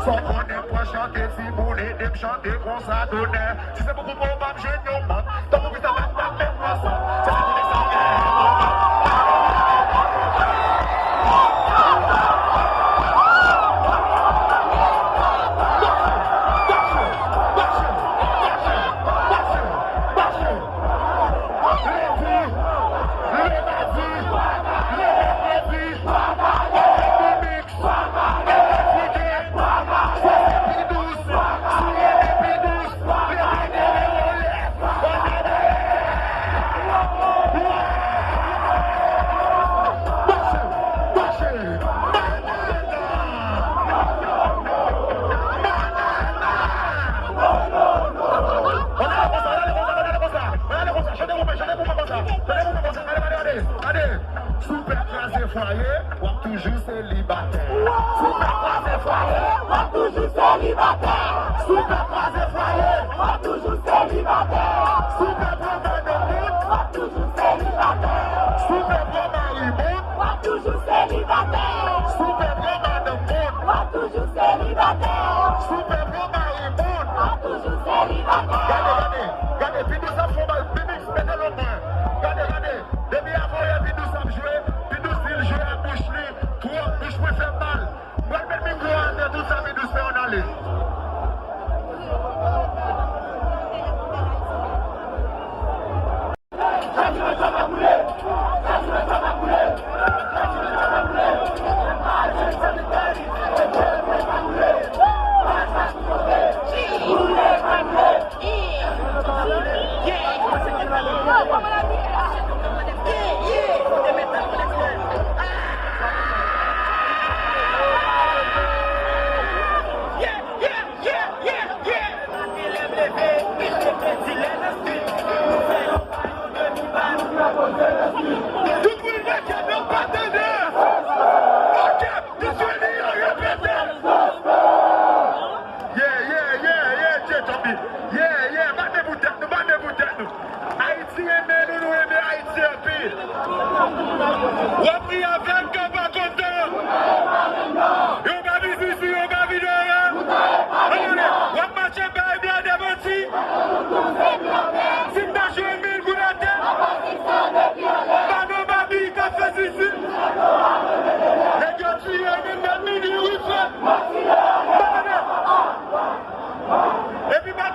Son bonnet poche chanter si boule, de me chanter qu'on s'adonne. Si c'est beaucoup pour pas me jeune, on monte. Tant que ça va pas même poisson. C'est ça qu'on est sans toujours célibataire. Super croisé foyer, moi toujours célibataire. Super croisé foyer, moi toujours célibataire. Super promenade de route, moi toujours célibataire. Super promenade de route, moi toujours célibataire. Super promenade de route, moi toujours célibataire. Super promenade de route, moi toujours célibataire. Regardez, puis nous avons mal, puis nous mettez le moins. Regardez, depuis avant, il y a puis nous avons joué, puis nous s'il joue à bouche libre. Je me fais mal. Moi, je me mets en tout ça, mais nous faisons aller. Everybody